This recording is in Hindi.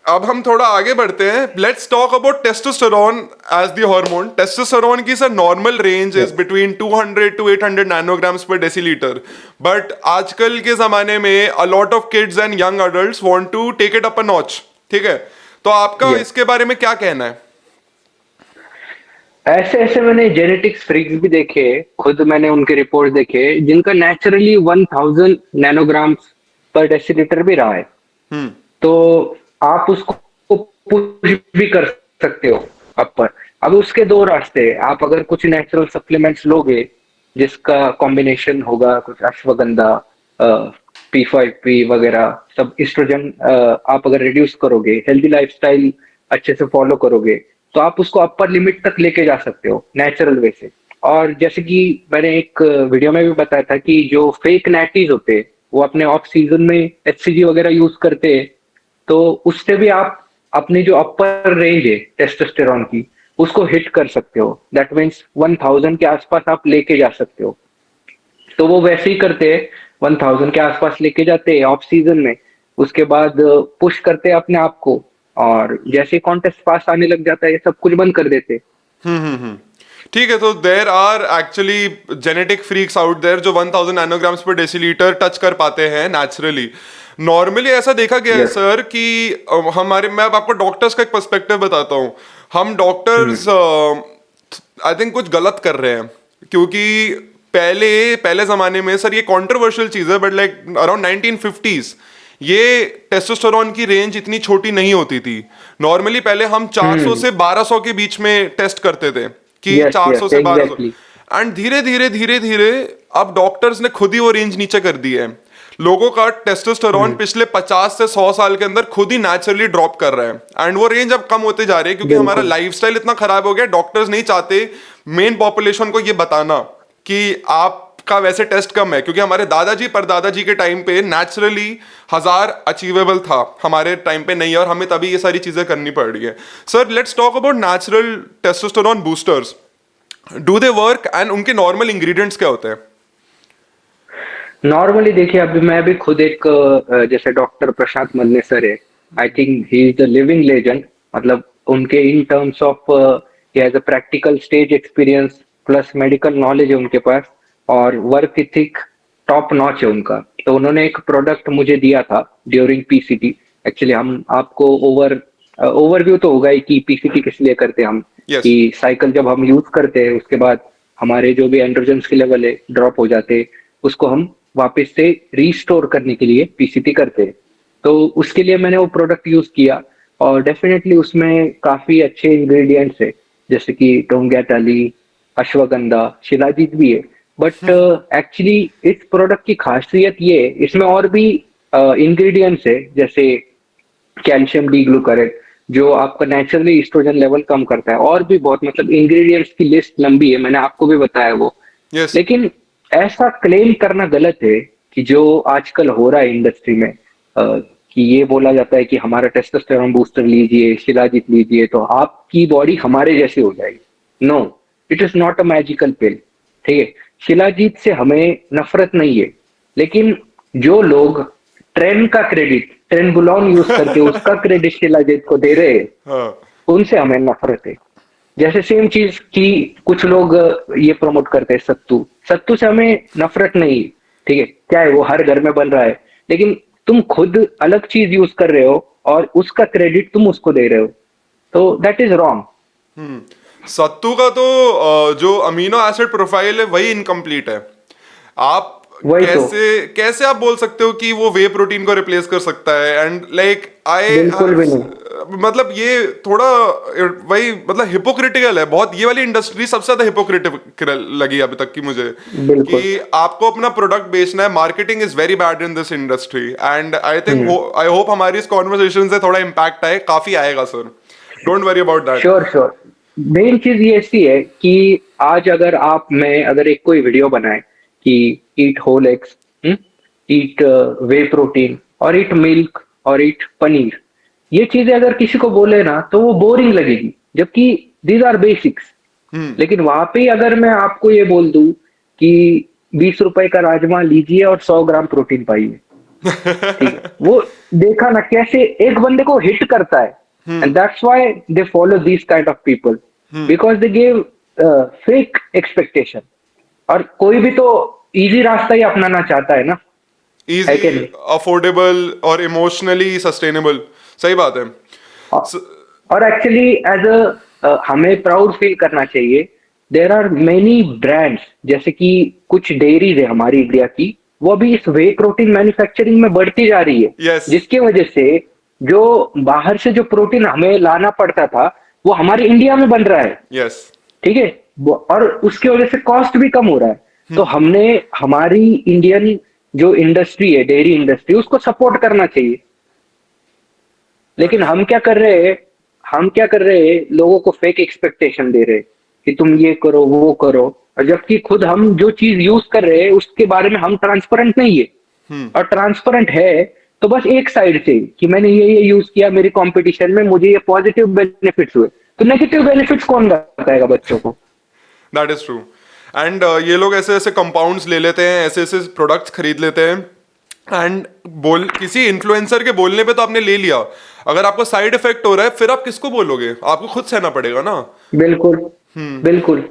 अब हम थोड़ा आगे बढ़ते हैं. Let's talk about testosterone as the hormone. Testosterone की sir normal range is between 200 to 800 nanograms per decilitre. But आजकल के जमाने में a lot of kids and young adults want to take it up a notch. ठीक है, तो आपका Yes. इसके बारे में क्या कहना है? ऐसे ऐसे मैंने जेनेटिक्स फ्रीक्स भी देखे, खुद मैंने उनके रिपोर्ट देखे जिनका नेचुरली 1000 नैनोग्राम्स पर डेसीलीटर भी रहा है. हम्म. तो आप उसको पुश भी कर सकते हो अपर. अब उसके दो रास्ते हैं. आप अगर कुछ नेचुरल सप्लीमेंट्स लोगे जिसका कॉम्बिनेशन होगा कुछ अश्वगंधा, P5P वगैरह सब इस्ट्रोजन, आप अगर रिड्यूस करोगे, हेल्दी लाइफस्टाइल अच्छे से फॉलो करोगे, तो आप उसको अपर लिमिट तक लेके जा सकते हो नेचुरल वे से. और जैसे कि मैंने एक वीडियो में भी बताया था कि जो फेक नैटीज होते हैं वो अपने ऑफ सीजन में HCG वगैरह यूज करते हैं, तो उससे भी आप अपनी जो अपर रेंज है टेस्टोस्टेरॉन की उसको हिट कर सकते हो. दैट मीन्स 1000 के आसपास आप लेके जा सकते हो. तो वो वैसे ही करते हैं, 1000 के आसपास लेके जाते हैं ऑफ सीजन में. उसके बाद पुश करते हैं अपने आप को, और जैसे कॉन्टेस्ट पास आने लग जाता है ये सब कुछ बंद कर देते हैं. हम्म. ठीक है, तो there are actually genetic freaks out there जो 1000 नैनोग्राम्स पर डेसीलीटर टच कर पाते हैं नेचुरली. नॉर्मली ऐसा देखा गया है यस. सर कि हमारे, मैं अब आपको डॉक्टर्स का एक पर्सपेक्टिव बताता हूँ. हम हम्म. डॉक्टर्स आई थिंक कुछ गलत कर रहे हैं, क्योंकि पहले पहले जमाने में सर ये कंट्रोवर्शियल चीज है, बट लाइक अराउंड 1950s ये टेस्टोस्टेरोन की रेंज इतनी छोटी नहीं होती थी. नॉर्मली पहले हम 400 से 1200 के बीच में टेस्ट करते थे, कि यस 400 यस से 1200. एग्जैक्टली. एंड धीरे धीरे धीरे धीरे अब डॉक्टर्स ने खुद ही वो रेंज नीचे कर दी है. लोगों का टेस्टोस्टेरोन पिछले 50 से 100 साल के अंदर खुद ही नेचुरली ड्रॉप कर रहा है, एंड वो रेंज अब कम होते जा रही है, क्योंकि हमारा बिल्कुल. लाइफस्टाइल इतना खराब हो गया. डॉक्टर्स नहीं चाहते मेन पॉपुलेशन को ये बताना कि आपका वैसे टेस्ट कम है, क्योंकि हमारे दादाजी परदादाजी के टाइम पे नेचुरली 1000 अचीवेबल था, हमारे टाइम पे नहीं है, और हमें तभी ये सारी चीजें करनी पड़ रही है. Sir let's talk about natural testosterone boosters. Do they work and उनके नॉर्मल इंग्रेडिएंट्स क्या होते हैं? नॉर्मली देखिए, अभी मैं भी खुद एक जैसे डॉक्टर प्रशांत मन्ने सर है, I think he is the living legend. मतलब उनके in terms of he has a practical stage experience plus medical knowledge है उनके पास, और वर्क इथिक टॉप नॉच है उनका. तो उन्होंने एक प्रोडक्ट मुझे दिया था ड्यूरिंग PCT. एक्चुअली हम आपको ओवरव्यू तो होगा ही कि PCT किस लिए करते हैं हम. यस. कि साइकिल जब हम यूज करते हैं उसके बाद हमारे जो भी एंड्रोजन्स के लेवल है ड्रॉप हो जाते हैं, उसको हम वापस से रीस्टोर करने के लिए PCT करते हैं. तो उसके लिए मैंने वो प्रोडक्ट यूज किया, और डेफिनेटली उसमें काफी अच्छे इंग्रेडिएंट्स है, जैसे कि टोंग्याटाली, अश्वगंधा, शिलाजीत भी है. बट एक्चुअली इस प्रोडक्ट की खासियत ये है, इसमें और भी इंग्रेडिएंट्स है, जैसे कैल्शियम डी ग्लूकारेट जो आपका नेचुरली ईस्ट्रोजन लेवल कम करता है, और भी बहुत, मतलब इंग्रेडिएंट्स की लिस्ट लंबी है, मैंने आपको भी बताया वो. यस. लेकिन ऐसा क्लेम करना गलत है कि जो आजकल हो रहा है इंडस्ट्री में, कि ये बोला जाता है कि हमारा टेस्टोस्टेरोन बूस्टर लीजिए, शिलाजीत लीजिए तो आपकी बॉडी हमारे जैसी हो जाएगी. No, it is not a magical pill. ठीक है, शिलाजीत से हमें नफरत नहीं है, लेकिन जो लोग ट्रेनबुलॉन यूज करके उसका क्रेडिट शिलाजीत को दे रहे हैं, हाँ. उनसे हमें नफरत है. जैसे सेम चीज की कुछ लोग ये प्रमोट करते हैं, सत्तू. सत्तू से हमें नफरत नहीं, ठीक है, क्या है वो हर घर में बन रहा है, लेकिन तुम खुद अलग चीज यूज कर रहे हो और उसका क्रेडिट तुम उसको दे रहे हो, तो दैट इज रॉन्ग. सत्तू का तो जो अमीनो एसिड प्रोफाइल है वही इनकम्प्लीट है. आप वही तो. कैसे कैसे आप बोल सकते हो कि वो वे प्रोटीन को रिप्लेस कर सकता है? एंड लाइक आई बिल्कुल भी नहीं. मतलब ये थोड़ा वही, मतलब हिपोक्रिटिकल है बहुत. ये वाली इंडस्ट्री सबसे ज्यादा हिपोक्रिटिकल लगी अभी तक की मुझे, बिल्कुल. कि आपको अपना प्रोडक्ट बेचना है. Marketing is very bad in this industry, and I hope हमारी इस कॉन्वर्सेशन से थोड़ा इम्पैक्ट आए, काफी आएगा sir. Don't worry about that. Sure sure. Main चीज ये ऐसी है कि आज अगर मैं अगर एक कोई वीडियो बनाए कि ईट होल एग्स, ईट वे प्रोटीन, और ईट मिल्क, और ईट पनीर, ये चीजें अगर किसी को बोले ना तो वो बोरिंग लगेगी, जबकि दीज आर बेसिक्स. लेकिन वहां पे अगर मैं आपको ये बोल दूं कि 20 रुपए का राजमा लीजिए और 100 ग्राम प्रोटीन पाइए, ठीक है, वो देखा ना कैसे एक बंदे को हिट करता है, and that's why they follow this kind of people, because they give fake expectation. और कोई भी तो इजी रास्ता ही अपनाना चाहता है ना, है कि इजी, नहीं? अफोर्डेबल और इमोशनली सस्टेनेबल। सही बात है। स- और एक्चुअली एज अ हमें प्राउड फील करना चाहिए। देर आर मेनी ब्रांड्स, जैसे कि कुछ डेयरीज है हमारी इंडिया की, वो अभी इस वे प्रोटीन मैन्युफैक्चरिंग में बढ़ती जा रही है, यस, जिसकी वजह से जो बाहर से जो प्रोटीन हमें लाना पड़ता था वो हमारे इंडिया में बन रहा है। यस, ठीक है, और उसकी वजह से कॉस्ट भी कम हो रहा है। तो हमने हमारी इंडियन जो इंडस्ट्री है, डेयरी इंडस्ट्री, उसको सपोर्ट करना चाहिए। लेकिन हम क्या कर रहे हैं, हम क्या कर रहे हैं, लोगों को फेक एक्सपेक्टेशन दे रहे हैं कि तुम ये करो वो करो, और जबकि खुद हम जो चीज यूज कर रहे हैं उसके बारे में हम ट्रांसपेरेंट नहीं है। और ट्रांसपेरेंट है तो बस एक साइड से कि मैंने ये यूज किया, मेरी कंपटीशन में मुझे ये पॉजिटिव बेनिफिट्स हुए, तो नेगेटिव बेनिफिट्स कौन बताएगा बच्चों को? That is true. एंड ये लोग ऐसे ऐसे कंपाउंड्स ले लेते हैं, ऐसे ऐसे प्रोडक्ट्स खरीद लेते हैं, एंड बोल किसी इन्फ्लुएंसर के बोलने पे तो आपने ले लिया, अगर आपको साइड इफेक्ट हो रहा है फिर आप किसको बोलोगे? आपको खुद सहना पड़ेगा ना। बिल्कुल, बिल्कुल।